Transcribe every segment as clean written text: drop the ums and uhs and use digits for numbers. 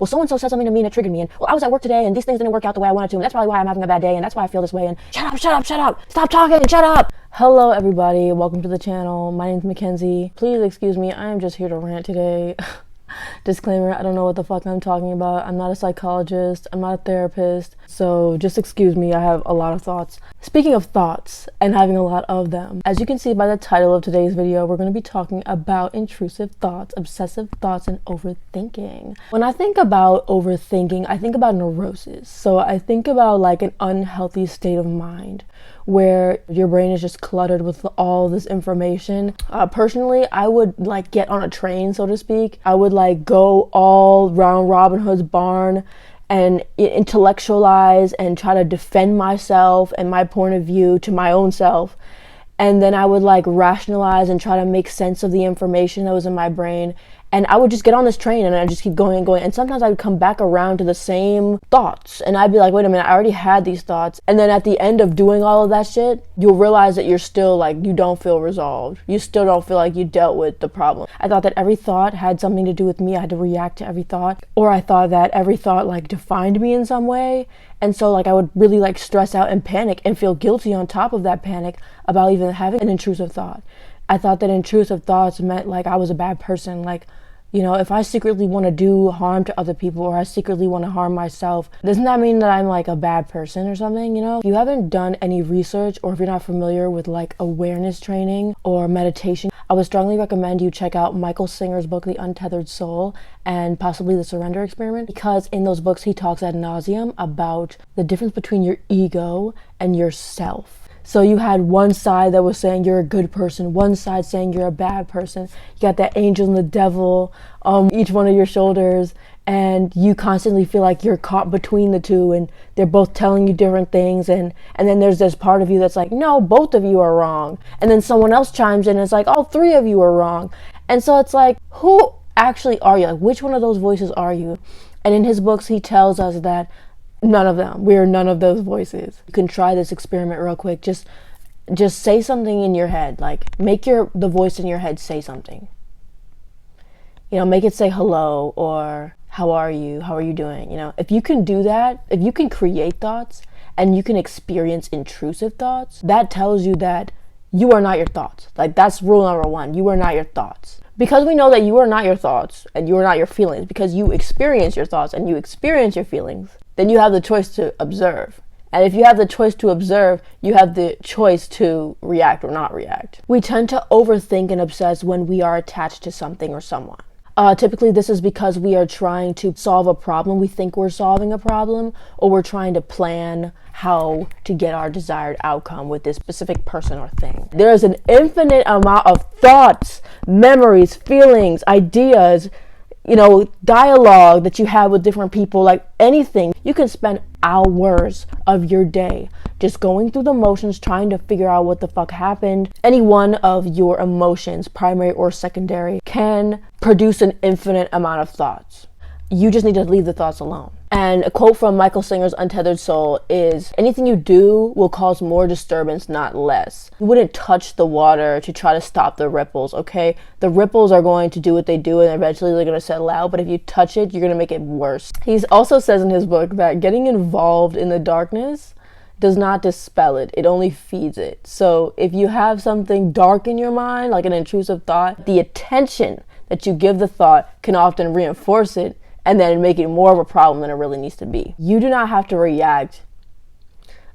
well, so-and-so said something to me and it triggered me, and well, I was at work today and these things didn't work out the way I wanted to, and that's probably why I'm having a bad day, and that's why I feel this way, and shut up, stop talking and shut up. Hello everybody, welcome to the channel. My name's Mackenzie. Please excuse me, I am just here to rant today. Disclaimer, I don't know what the fuck I'm talking about. I'm not a psychologist, I'm not a therapist, so just excuse me, I have a lot of thoughts. Speaking of thoughts and having a lot of them, as you can see by the title of today's video, we're going to be talking about intrusive thoughts, obsessive thoughts, and overthinking. When I think about overthinking, I think about neurosis. So I think about like an unhealthy state of mind where your brain is just cluttered with all this information. Personally, I would like get on a train, so to speak. I would like go all around Robin Hood's barn and intellectualize and try to defend myself and my point of view to my own self. And then I would like rationalize and try to make sense of the information that was in my brain. And I would just get on this train and I'd just keep going and going. And sometimes I would come back around to the same thoughts. And I'd be like, wait a minute, I already had these thoughts. And then at the end of doing all of that shit, you'll realize that you're still like, you don't feel resolved. You still don't feel like you dealt with the problem. I thought that every thought had something to do with me. I had to react to every thought. Or I thought that every thought like defined me in some way. And so like I would really like stress out and panic and feel guilty on top of that panic about even having an intrusive thought. I thought that intrusive thoughts meant like I was a bad person. Like, you know, if I secretly want to do harm to other people or I secretly want to harm myself, doesn't that mean that I'm like a bad person or something, you know? If you haven't done any research or if you're not familiar with like awareness training or meditation, I would strongly recommend you check out Michael Singer's book, The Untethered Soul, and possibly The Surrender Experiment, because in those books he talks ad nauseum about the difference between your ego and yourself. So you had one side that was saying you're a good person, one side saying you're a bad person. You got that angel and the devil on each one of your shoulders, and you constantly feel like you're caught between the two and they're both telling you different things, and then there's this part of you that's like, no, both of you are wrong. And then someone else chimes in and it's like, all three of you are wrong. And so it's like, who actually are you? Like, which one of those voices are you? And in his books he tells us that none of them. We are none of those voices. You can try this experiment real quick. Just say something in your head. Like, make the voice in your head say something. You know, make it say hello or how are you? How are you doing? You know, if you can do that, if you can create thoughts and you can experience intrusive thoughts, that tells you that you are not your thoughts. Like, that's rule number one. You are not your thoughts. Because we know that you are not your thoughts and you are not your feelings, because you experience your thoughts and you experience your feelings, then you have the choice to observe. And if you have the choice to observe, you have the choice to react or not react. We tend to overthink and obsess when we are attached to something or someone. Typically, this is because we are trying to solve a problem. We think we're solving a problem, or we're trying to plan how to get our desired outcome with this specific person or thing. There is an infinite amount of thoughts, memories, feelings, ideas, you know, dialogue that you have with different people, like anything. You can spend hours of your day just going through the motions, trying to figure out what the fuck happened. Any one of your emotions, primary or secondary, can produce an infinite amount of thoughts. You just need to leave the thoughts alone. And a quote from Michael Singer's Untethered Soul is, anything you do will cause more disturbance, not less. You wouldn't touch the water to try to stop the ripples, okay? The ripples are going to do what they do and eventually they're going to settle out, but if you touch it, you're going to make it worse. He also says in his book that getting involved in the darkness does not dispel it, it only feeds it. So if you have something dark in your mind, like an intrusive thought, the attention that you give the thought can often reinforce it and then make it more of a problem than it really needs to be. You do not have to react.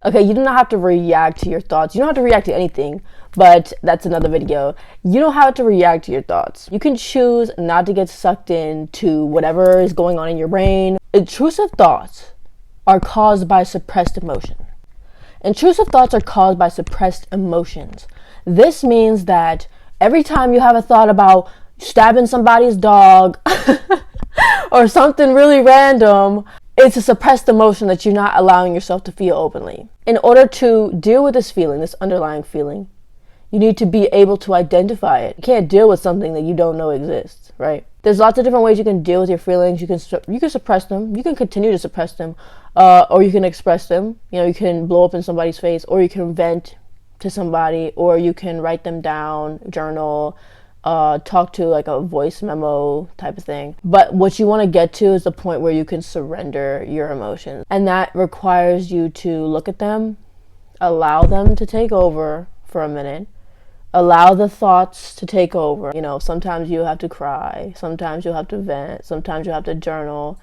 Okay, you do not have to react to your thoughts. You don't have to react to anything, but that's another video. You don't have to react to your thoughts. You can choose not to get sucked into whatever is going on in your brain. Intrusive thoughts are caused by suppressed emotion. Intrusive thoughts are caused by suppressed emotions. This means that every time you have a thought about stabbing somebody's dog or something really random, it's a suppressed emotion that you're not allowing yourself to feel openly. In order to deal with this feeling, this underlying feeling, you need to be able to identify it. You can't deal with something that you don't know exists, right? There's lots of different ways you can deal with your feelings. You can suppress them. You can continue to suppress them, or you can express them. You know, you can blow up in somebody's face, or you can vent to somebody, or you can write them down, journal, talk to like a voice memo type of thing. But what you want to get to is the point where you can surrender your emotions. And that requires you to look at them, allow them to take over for a minute, allow the thoughts to take over. You know, sometimes you have to cry, sometimes you'll have to vent, sometimes you'll have to journal.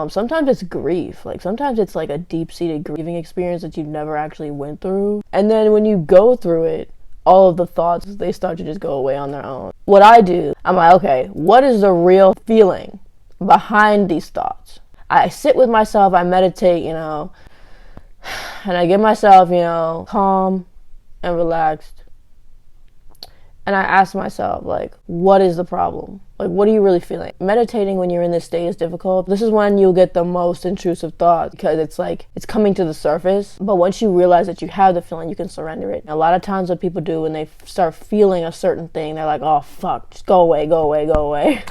Sometimes it's grief. Like sometimes it's like a deep-seated grieving experience that you never actually went through. And then when you go through it, all of the thoughts, they start to just go away on their own. What I do, I'm like, okay, what is the real feeling behind these thoughts? I sit with myself, I meditate, you know, and I get myself, you know, calm and relaxed. And I ask myself, like, what is the problem? Like, what are you really feeling? Meditating when you're in this state is difficult. This is when you'll get the most intrusive thoughts because it's like, it's coming to the surface. But once you realize that you have the feeling, you can surrender it. A lot of times what people do when they start feeling a certain thing, they're like, oh, fuck, just go away, go away, go away.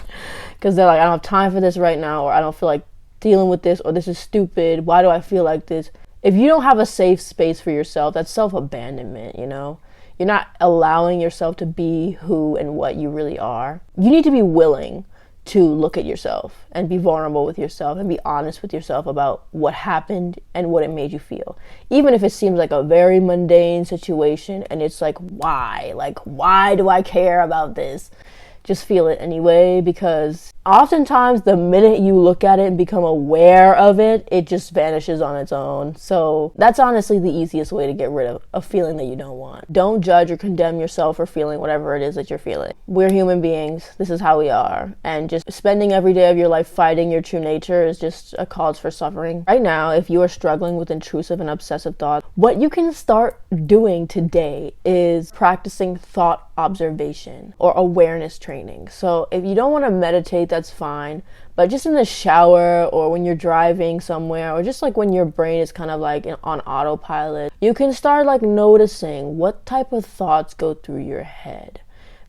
Because they're like, I don't have time for this right now, or I don't feel like dealing with this, or this is stupid. Why do I feel like this? If you don't have a safe space for yourself, that's self-abandonment, you know? You're not allowing yourself to be who and what you really are. You need to be willing to look at yourself and be vulnerable with yourself and be honest with yourself about what happened and what it made you feel. Even if it seems like a very mundane situation and it's like, why? Like, why do I care about this? Just feel it anyway, because oftentimes the minute you look at it and become aware of it, it just vanishes on its own. So that's honestly the easiest way to get rid of a feeling that you don't want. Don't judge or condemn yourself for feeling whatever it is that you're feeling. We're human beings. This is how we are. And just spending every day of your life fighting your true nature is just a cause for suffering. Right now, if you are struggling with intrusive and obsessive thoughts, what you can start doing today is practicing thought observation or awareness training. So if you don't want to meditate, that's fine, but just in the shower or when you're driving somewhere, or just like when your brain is kind of like on autopilot, you can start like noticing what type of thoughts go through your head,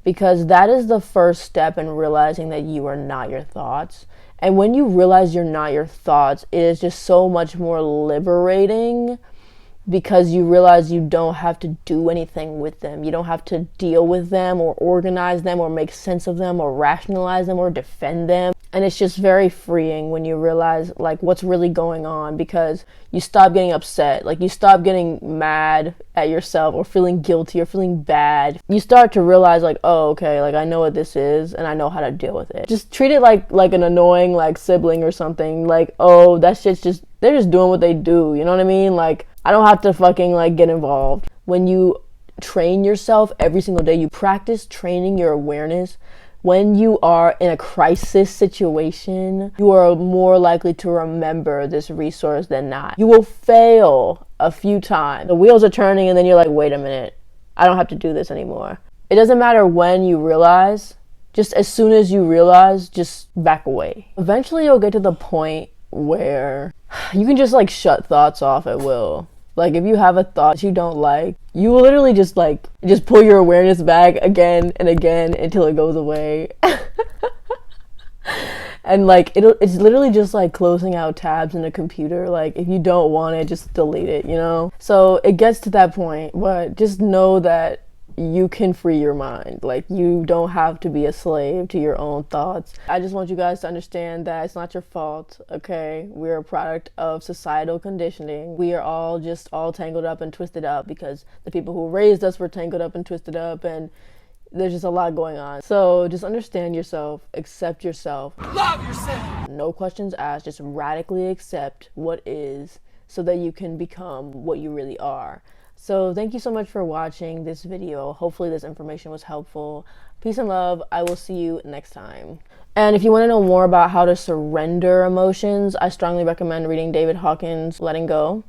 because that is the first step in realizing that you are not your thoughts. And when you realize you're not your thoughts, it is just so much more liberating, because you realize you don't have to do anything with them. You don't have to deal with them or organize them or make sense of them or rationalize them or defend them. And it's just very freeing when you realize like what's really going on, because you stop getting upset. Like you stop getting mad at yourself or feeling guilty or feeling bad. You start to realize like, oh, okay, like I know what this is and I know how to deal with it. Just treat it like an annoying like sibling or something. Like, oh, that shit's just, they're just doing what they do. You know what I mean? Like, I don't have to fucking like get involved. When you train yourself every single day, you practice training your awareness. When you are in a crisis situation, you are more likely to remember this resource than not. You will fail a few times. The wheels are turning and then you're like, wait a minute, I don't have to do this anymore. It doesn't matter when you realize, just as soon as you realize, just back away. Eventually you'll get to the point where you can just like shut thoughts off at will. Like if you have a thought you don't like, you will literally just pull your awareness back again and again until it goes away. And like it's literally just like closing out tabs in a computer. Like if you don't want it, just delete it, you know? So it gets to that point, but just know that you can free your mind. Like you don't have to be a slave to your own thoughts. I just want you guys to understand that it's not your fault, okay? We're a product of societal conditioning. We are all tangled up and twisted up because the people who raised us were tangled up and twisted up, and there's just a lot going on. So just understand yourself, accept yourself. Love yourself! No questions asked, just radically accept what is so that you can become what you really are. So thank you so much for watching this video. Hopefully this information was helpful. Peace and love. I will see you next time. And if you want to know more about how to surrender emotions, I strongly recommend reading David Hawkins' Letting Go.